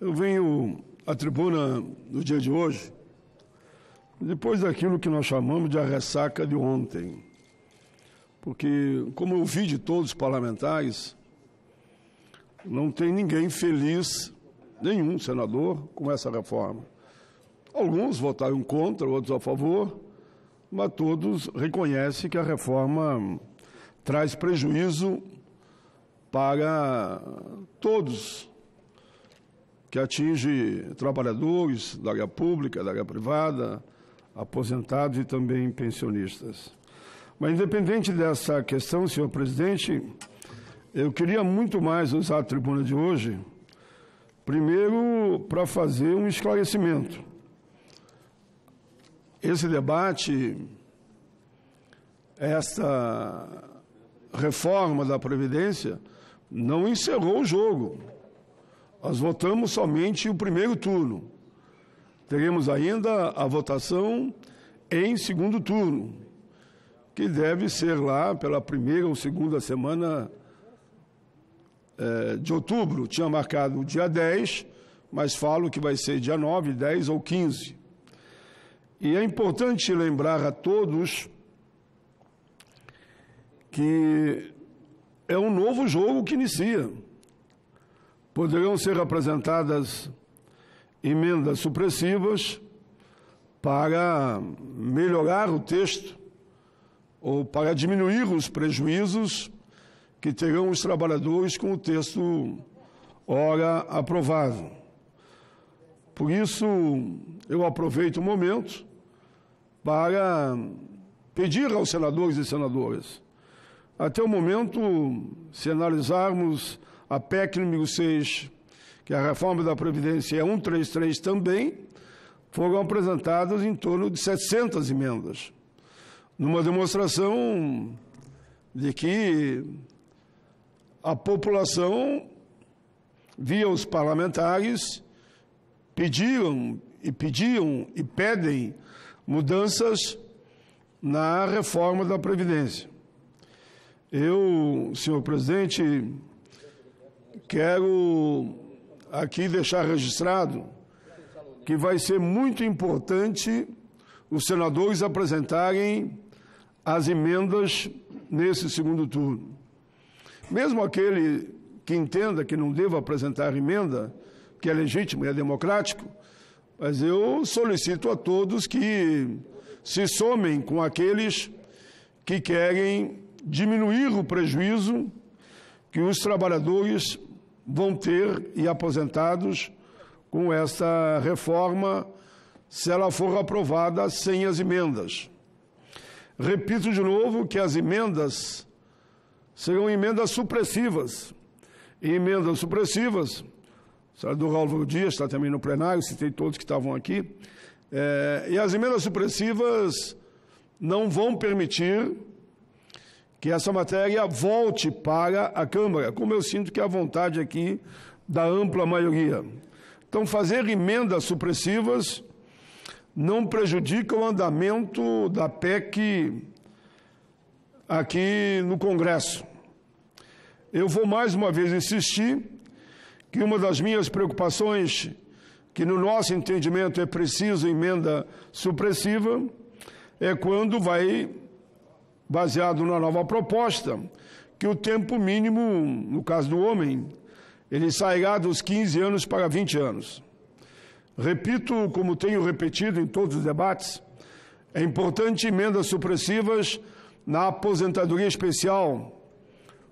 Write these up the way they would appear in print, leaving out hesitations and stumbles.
Eu venho à tribuna no dia de hoje, depois daquilo que nós chamamos de a ressaca de ontem. Porque, como eu vi de todos os parlamentares, não tem ninguém feliz, nenhum senador, com essa reforma. Alguns votaram contra, outros a favor, mas todos reconhecem que a reforma traz prejuízo para todos, que atinge trabalhadores da área pública, da área privada, aposentados e também pensionistas. Mas, independente dessa questão, senhor presidente, eu queria muito mais usar a tribuna de hoje, primeiro, para fazer um esclarecimento. Esse debate, esta reforma da Previdência, não encerrou o jogo. Nós votamos somente o primeiro turno. Teremos ainda a votação em segundo turno, que deve ser lá pela primeira ou segunda semana de outubro. Tinha marcado o dia 10, mas falo que vai ser dia 9, 10 ou 15. E é importante lembrar a todos que é um novo jogo que inicia. Poderão ser apresentadas emendas supressivas para melhorar o texto ou para diminuir os prejuízos que terão os trabalhadores com o texto ora aprovado. Por isso, eu aproveito o momento para pedir aos senadores e senadoras, até o momento, se analisarmos a PEC número 6, que é a reforma da Previdência, é 133 também, foram apresentadas em torno de 700 emendas, numa demonstração de que a população, via os parlamentares, pediam e pedem mudanças na reforma da Previdência. Eu, senhor presidente, quero aqui deixar registrado que vai ser muito importante os senadores apresentarem as emendas nesse segundo turno. Mesmo aquele que entenda que não deva apresentar emenda, que é legítimo e é democrático, mas eu solicito a todos que se somem com aqueles que querem diminuir o prejuízo que os trabalhadores vão ter e aposentados com esta reforma, se ela for aprovada sem as emendas. Repito de novo que as emendas serão emendas supressivas. E emendas supressivas, o senador Álvaro Dias está também no plenário, citei todos que estavam aqui, e as emendas supressivas não vão permitir que essa matéria volte para a Câmara, como eu sinto que é a vontade aqui da ampla maioria. Então, fazer emendas supressivas não prejudica o andamento da PEC aqui no Congresso. Eu vou mais uma vez insistir que uma das minhas preocupações, que no nosso entendimento é preciso emenda supressiva, é quando vai, baseado na nova proposta, que o tempo mínimo, no caso do homem, ele sairá dos 15 anos para 20 anos. Repito, como tenho repetido em todos os debates, é importante emendas supressivas na aposentadoria especial.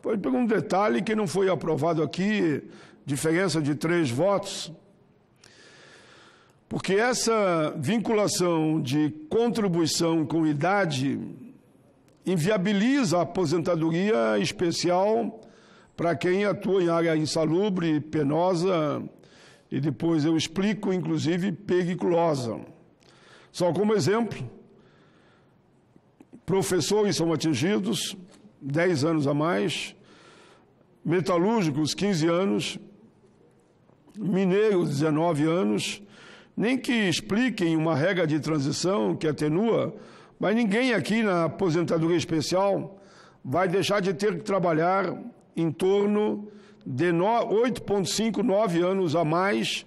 Foi por um detalhe que não foi aprovado aqui, diferença de 3 votos, porque essa vinculação de contribuição com idade inviabiliza a aposentadoria especial para quem atua em área insalubre, penosa, e depois eu explico, inclusive, periculosa. Só como exemplo, professores são atingidos, 10 anos a mais, metalúrgicos, 15 anos, mineiros, 19 anos, nem que expliquem uma regra de transição que atenua, mas ninguém aqui na aposentadoria especial vai deixar de ter que trabalhar em torno de 8,5, 9 anos a mais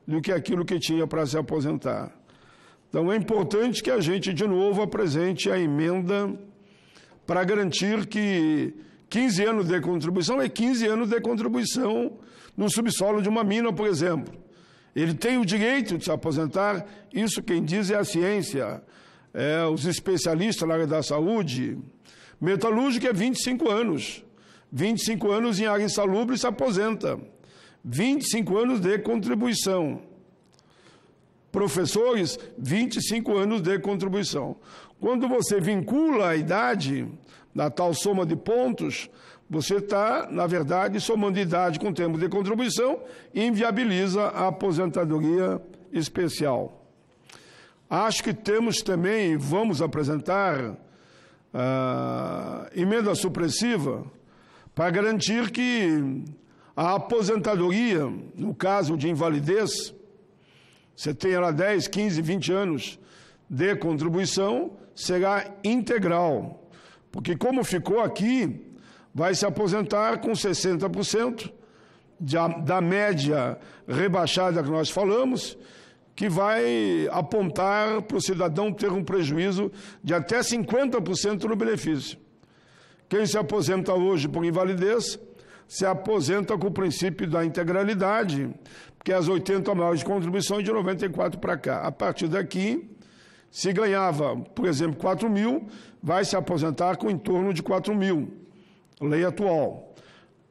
do que aquilo que tinha para se aposentar. Então, é importante que a gente, de novo, apresente a emenda para garantir que 15 anos de contribuição é 15 anos de contribuição no subsolo de uma mina, por exemplo. Ele tem o direito de se aposentar, isso quem diz é a ciência, os especialistas na área da saúde. Metalúrgico é 25 anos. 25 anos em área insalubre se aposenta. 25 anos de contribuição. Professores, 25 anos de contribuição. Quando você vincula a idade, na tal soma de pontos, você está, na verdade, somando idade com tempo de contribuição e inviabiliza a aposentadoria especial. Acho que temos também, vamos apresentar, emenda supressiva para garantir que a aposentadoria, no caso de invalidez, você tenha lá 10, 15, 20 anos de contribuição, será integral. Porque como ficou aqui, vai se aposentar com 60% da média rebaixada que nós falamos, que vai apontar para o cidadão ter um prejuízo de até 50% no benefício. Quem se aposenta hoje por invalidez, se aposenta com o princípio da integralidade, que é as 80 maiores de contribuição de 94 para cá. A partir daqui, se ganhava, por exemplo, 4 mil, vai se aposentar com em torno de 4 mil, lei atual.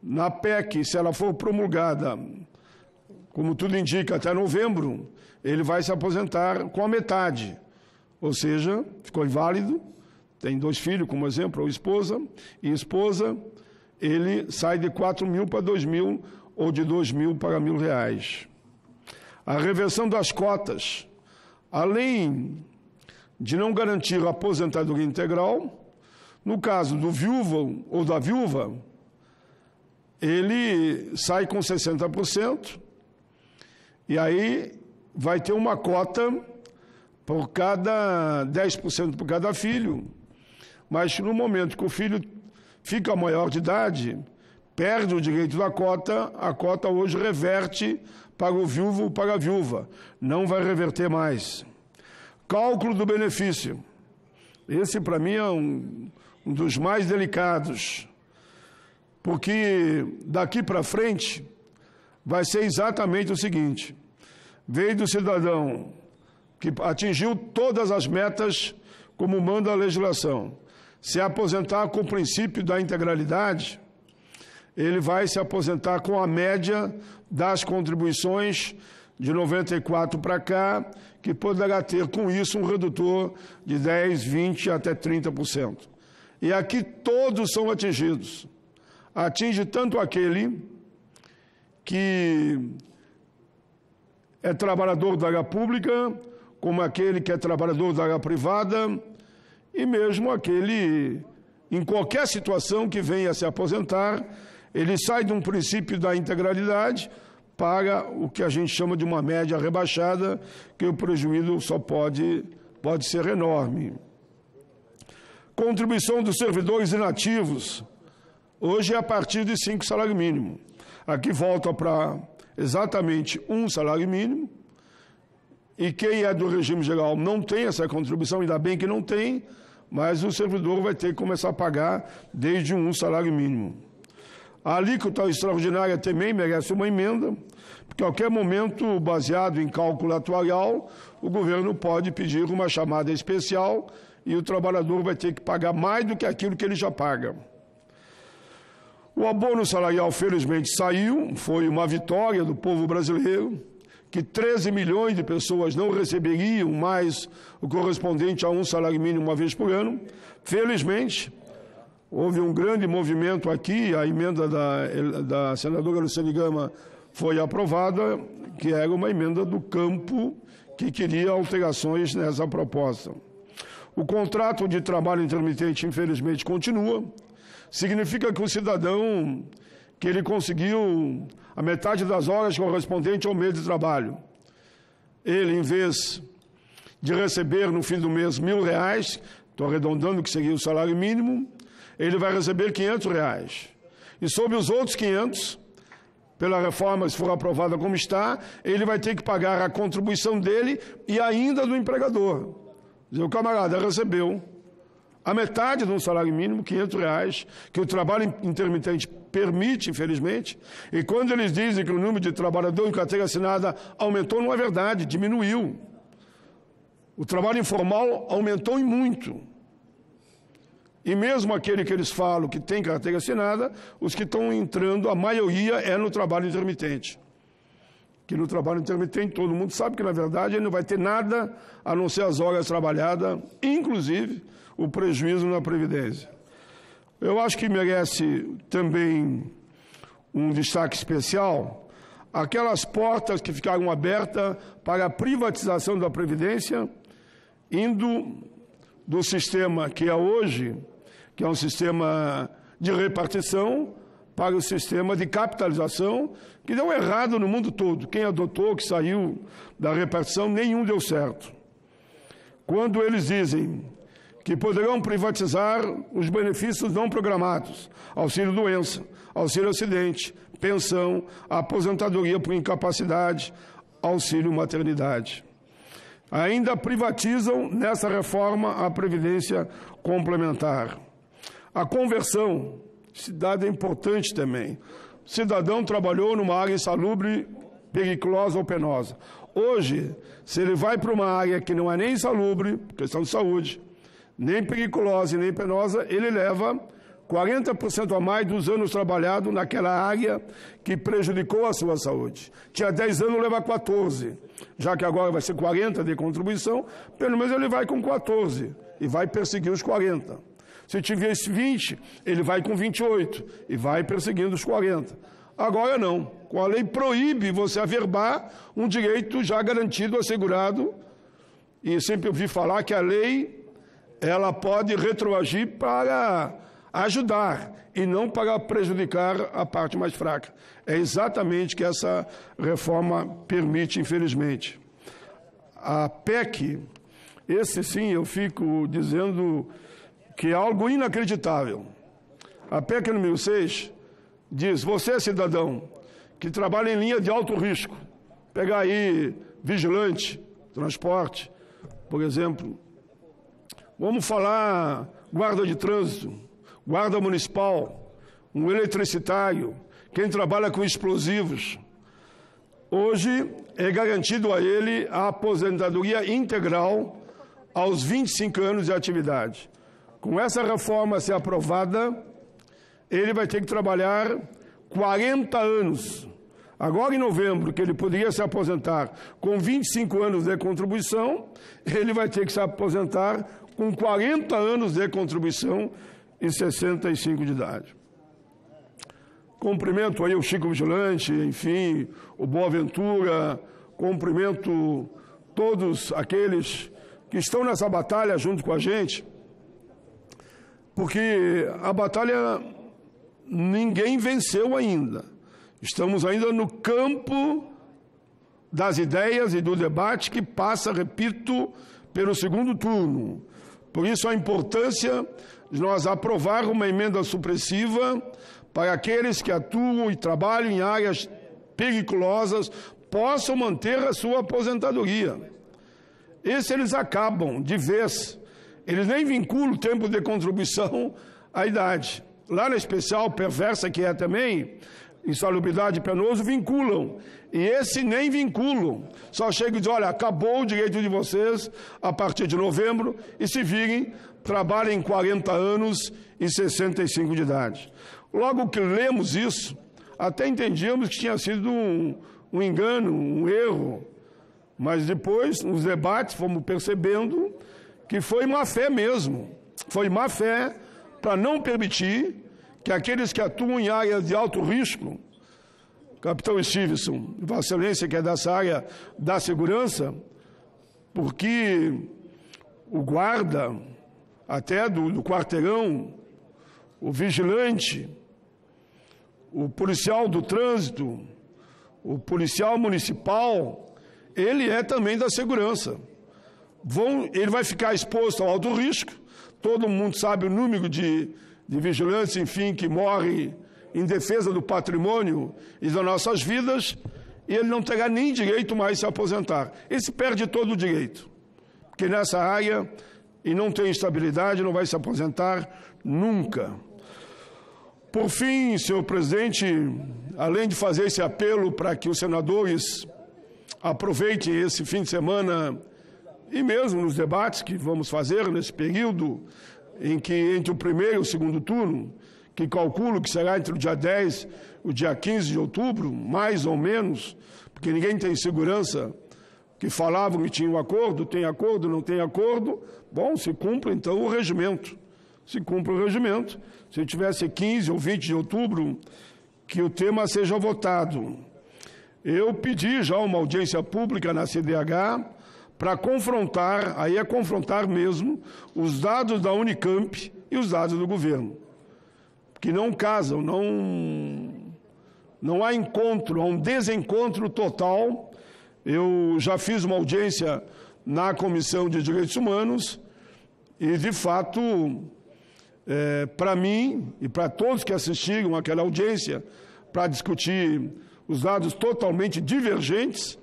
Na PEC, se ela for promulgada, como tudo indica, até novembro, ele vai se aposentar com a metade, ou seja, ficou inválido, tem 2 filhos, como exemplo, ou esposa, ele sai de 4 mil para 2 mil, ou de 2 mil para R$1.000. A reversão das cotas, além de não garantir a aposentadoria integral, no caso do viúvo ou da viúva, ele sai com 60%, e aí vai ter uma cota por cada 10% por cada filho, mas no momento que o filho fica maior de idade, perde o direito da cota, a cota hoje reverte para o viúvo ou para a viúva, não vai reverter mais. Cálculo do benefício. Esse, para mim, é um dos mais delicados, porque daqui para frente vai ser exatamente o seguinte: veio do cidadão que atingiu todas as metas como manda a legislação, se aposentar com o princípio da integralidade, ele vai se aposentar com a média das contribuições de 94 para cá, que poderá ter com isso um redutor de 10, 20 até 30%. E aqui todos são atingidos. Atinge tanto aquele que é trabalhador da área pública, como aquele que é trabalhador da área privada, e mesmo aquele, em qualquer situação que venha a se aposentar, ele sai de um princípio da integralidade para o que a gente chama de uma média rebaixada, que o prejuízo só pode ser enorme. Contribuição dos servidores inativos, hoje é a partir de 5 salários mínimos. Aqui volta para exatamente 1 salário mínimo, e quem é do regime geral não tem essa contribuição, ainda bem que não tem, mas o servidor vai ter que começar a pagar desde 1 salário mínimo. A alíquota extraordinária também merece uma emenda, porque a qualquer momento, baseado em cálculo atuarial, o governo pode pedir uma chamada especial e o trabalhador vai ter que pagar mais do que aquilo que ele já paga. O abono salarial, felizmente, saiu, foi uma vitória do povo brasileiro, que 13 milhões de pessoas não receberiam mais o correspondente a 1 salário mínimo uma vez por ano. Felizmente, houve um grande movimento aqui, a emenda da senadora Luciane Gama foi aprovada, que era uma emenda do campo que queria alterações nessa proposta. O contrato de trabalho intermitente, infelizmente, continua. Significa que o cidadão que ele conseguiu a metade das horas correspondente ao mês de trabalho, ele, em vez de receber no fim do mês R$1.000, estou arredondando que seria o salário mínimo, ele vai receber R$500. E sobre os outros 500, pela reforma, se for aprovada como está, ele vai ter que pagar a contribuição dele e ainda do empregador. O camarada recebeu a metade de um salário mínimo, R$500, que o trabalho intermitente permite, infelizmente, e quando eles dizem que o número de trabalhadores em carteira assinada aumentou, não é verdade, diminuiu. O trabalho informal aumentou e muito. E mesmo aquele que eles falam que tem carteira assinada, os que estão entrando, a maioria é no trabalho intermitente. Que no trabalho intermitente todo mundo sabe que, na verdade, ele não vai ter nada a não ser as horas trabalhadas, inclusive o prejuízo na Previdência. Eu acho que merece também um destaque especial aquelas portas que ficaram abertas para a privatização da Previdência, indo do sistema que é hoje, que é um sistema de repartição, para o sistema de capitalização, que deu errado no mundo todo. Quem adotou, que saiu da repartição, nenhum deu certo. Quando eles dizem que poderão privatizar os benefícios não programados, auxílio-doença, auxílio-acidente, pensão, aposentadoria por incapacidade, auxílio-maternidade. Ainda privatizam, nessa reforma, a Previdência Complementar. A conversão, esse dado é importante também. O cidadão trabalhou numa área insalubre, periculosa ou penosa. Hoje, se ele vai para uma área que não é nem insalubre, questão de saúde, nem periculosa e nem penosa, ele leva 40% a mais dos anos trabalhados naquela área que prejudicou a sua saúde. Tinha 10 anos, leva 14. Já que agora vai ser 40 de contribuição, pelo menos ele vai com 14 e vai perseguir os 40. Se tivesse 20, ele vai com 28 e vai perseguindo os 40. Agora não. Com a lei proíbe você averbar um direito já garantido, assegurado. E sempre ouvi falar que a lei ela pode retroagir para ajudar e não para prejudicar a parte mais fraca. É exatamente o que essa reforma permite, infelizmente. A PEC, esse sim eu fico dizendo que é algo inacreditável. A PEC número 6 diz, você cidadão que trabalha em linha de alto risco, pegar aí vigilante, transporte, por exemplo, vamos falar guarda de trânsito, guarda municipal, um eletricitário, quem trabalha com explosivos. Hoje é garantido a ele a aposentadoria integral aos 25 anos de atividade. Com essa reforma ser aprovada, ele vai ter que trabalhar 40 anos. Agora, em novembro, que ele poderia se aposentar com 25 anos de contribuição, ele vai ter que se aposentar com 40 anos de contribuição e 65 de idade. Cumprimento aí o Chico Vigilante, enfim, o Boaventura, cumprimento todos aqueles que estão nessa batalha junto com a gente, porque a batalha ninguém venceu ainda. Estamos ainda no campo das ideias e do debate que passa, repito, pelo segundo turno. Por isso a importância de nós aprovar uma emenda supressiva para aqueles que atuam e trabalham em áreas periculosas possam manter a sua aposentadoria. Esse eles acabam de vez. Eles nem vinculam o tempo de contribuição à idade. Lá na especial, perversa que é também, insalubridade e penoso, vinculam. E esse nem vinculam. Só chega e diz, olha, acabou o direito de vocês a partir de novembro e se virem, trabalhem 40 anos e 65 de idade. Logo que lemos isso, até entendíamos que tinha sido um engano, um erro. Mas depois, nos debates, fomos percebendo que foi má fé mesmo. Foi má fé para não permitir que aqueles que atuam em áreas de alto risco, Capitão Stevenson, Vossa Excelência, que é dessa área da segurança, porque o guarda, até do quarteirão, o vigilante, o policial do trânsito, o policial municipal, ele é também da segurança. Ele vai ficar exposto ao alto risco, todo mundo sabe o número de vigilantes, enfim, que morre em defesa do patrimônio e das nossas vidas, e ele não terá nem direito mais de se aposentar. Ele se perde todo o direito, porque nessa área, e não tem estabilidade, não vai se aposentar nunca. Por fim, senhor presidente, além de fazer esse apelo para que os senadores aproveitem esse fim de semana, e mesmo nos debates que vamos fazer nesse período, em que entre o primeiro e o segundo turno, que calculo que será entre o dia 10 e o dia 15 de outubro, mais ou menos, porque ninguém tem segurança, que falavam que tinha um acordo, tem acordo, não tem acordo, bom, se cumpre então o regimento. Se cumpre o regimento, se tivesse 15 ou 20 de outubro, que o tema seja votado. Eu pedi já uma audiência pública na CDH para confrontar, aí é confrontar mesmo, os dados da Unicamp e os dados do governo, que não casam, não há encontro, há um desencontro total. Eu já fiz uma audiência na Comissão de Direitos Humanos e, de fato, para mim e para todos que assistiram àquela audiência para discutir os dados totalmente divergentes,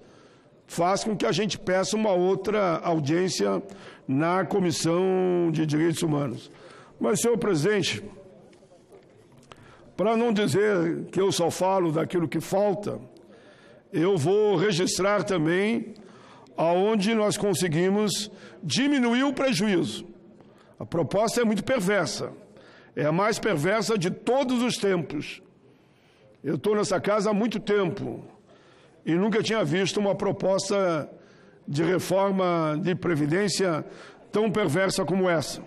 faz com que a gente peça uma outra audiência na Comissão de Direitos Humanos. Mas, senhor presidente, para não dizer que eu só falo daquilo que falta, eu vou registrar também aonde nós conseguimos diminuir o prejuízo. A proposta é muito perversa, é a mais perversa de todos os tempos. Eu estou nessa casa há muito tempo e nunca tinha visto uma proposta de reforma de previdência tão perversa como essa.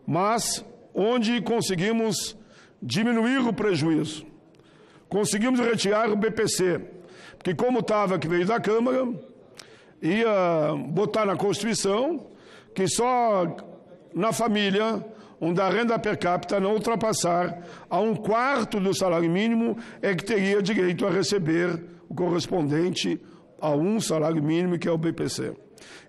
Mas onde conseguimos diminuir o prejuízo, conseguimos retirar o BPC, porque como estava que veio da Câmara, ia botar na Constituição que só na família onde a renda per capita não ultrapassar a 1/4 do salário mínimo é que teria direito a receber o correspondente a um salário mínimo, que é o BPC.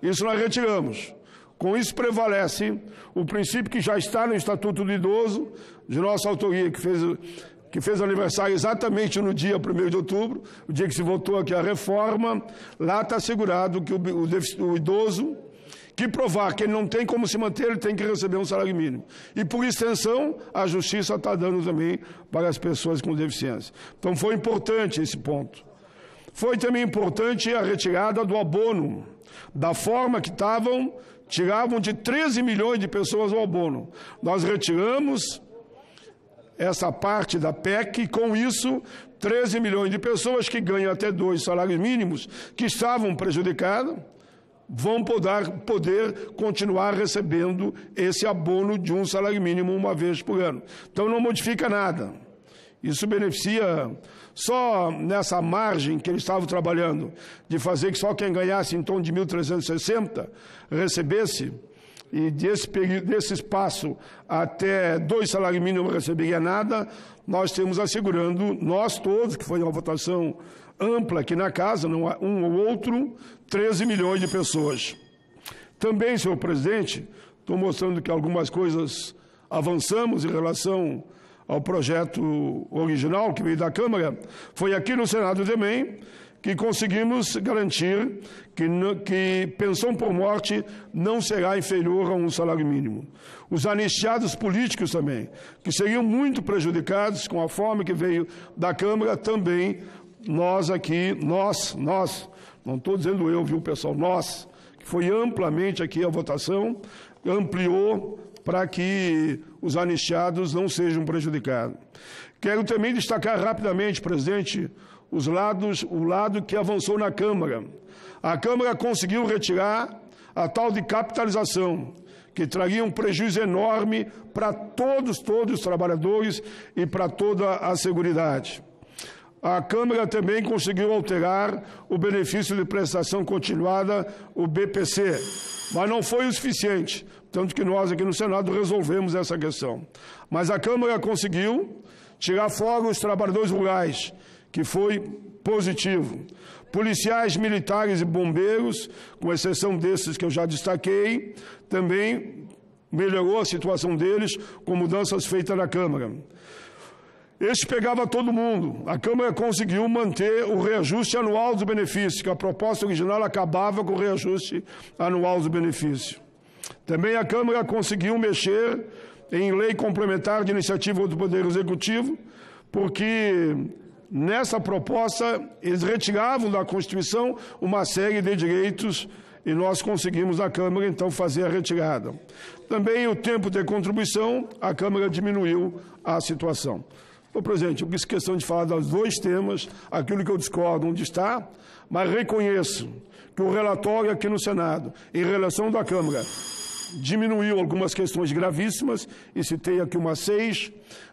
Isso nós retiramos. Com isso prevalece o princípio que já está no Estatuto do Idoso, de nossa autoria, que fez aniversário exatamente no dia 1º de outubro, o dia que se votou aqui a reforma. Lá está assegurado que o idoso que provar que ele não tem como se manter, ele tem que receber um salário mínimo. E, por extensão, a Justiça está dando também para as pessoas com deficiência. Então, foi importante esse ponto. Foi também importante a retirada do abono, da forma que tiravam de 13 milhões de pessoas o abono. Nós retiramos essa parte da PEC e, com isso, 13 milhões de pessoas que ganham até 2 salários mínimos, que estavam prejudicadas, vão poder continuar recebendo esse abono de um salário mínimo uma vez por ano. Então, não modifica nada. Isso beneficia só nessa margem que eles estavam trabalhando, de fazer que só quem ganhasse em torno de 1.360 recebesse, e desse espaço até 2 salários mínimos não receberia nada. Nós temos assegurando, nós todos, que foi uma votação ampla aqui na casa, não há um ou outro, 13 milhões de pessoas. Também, senhor presidente, estou mostrando que algumas coisas avançamos em relação ao projeto original que veio da Câmara. Foi aqui no Senado também que conseguimos garantir que pensão por morte não será inferior a um salário mínimo. Os anistiados políticos também, que seriam muito prejudicados com a forma que veio da Câmara, também nós aqui, nós, não estou dizendo eu, viu, pessoal, nós, que foi amplamente aqui a votação, ampliou para que os anistiados não sejam prejudicados. Quero também destacar rapidamente, presidente, o lado que avançou na Câmara. A Câmara conseguiu retirar a tal de capitalização, que traria um prejuízo enorme para todos os trabalhadores e para toda a Seguridade. A Câmara também conseguiu alterar o benefício de prestação continuada, o BPC, mas não foi o suficiente, tanto que nós aqui no Senado resolvemos essa questão. Mas a Câmara conseguiu tirar fora os trabalhadores rurais, que foi positivo. Policiais, militares e bombeiros, com exceção desses que eu já destaquei, também melhorou a situação deles com mudanças feitas na Câmara. Este pegava todo mundo. A Câmara conseguiu manter o reajuste anual do benefício, que a proposta original acabava com o reajuste anual do benefício. Também a Câmara conseguiu mexer em lei complementar de iniciativa do Poder Executivo, porque nessa proposta eles retiravam da Constituição uma série de direitos e nós conseguimos na Câmara, então, fazer a retirada. Também o tempo de contribuição, a Câmara diminuiu a situação. Então, presidente, eu fiz questão de falar dos dois temas, aquilo que eu discordo onde está, mas reconheço que o relatório aqui no Senado, em relação da Câmara, diminuiu algumas questões gravíssimas, e citei aqui umas 6,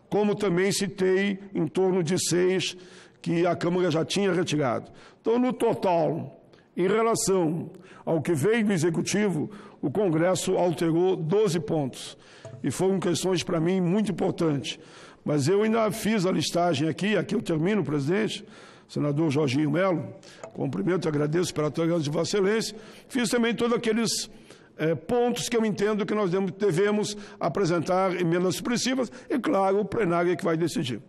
como também citei em torno de 6 que a Câmara já tinha retirado. Então, no total, em relação ao que veio do Executivo, o Congresso alterou 12 pontos. E foram questões, para mim, muito importantes. Mas eu ainda fiz a listagem aqui eu termino, presidente, senador Jorginho Melo, cumprimento e agradeço pela tolerância de Vossa Excelência. Fiz também todos aqueles pontos que eu entendo que nós devemos apresentar emendas supressivas e, claro, o plenário é que vai decidir.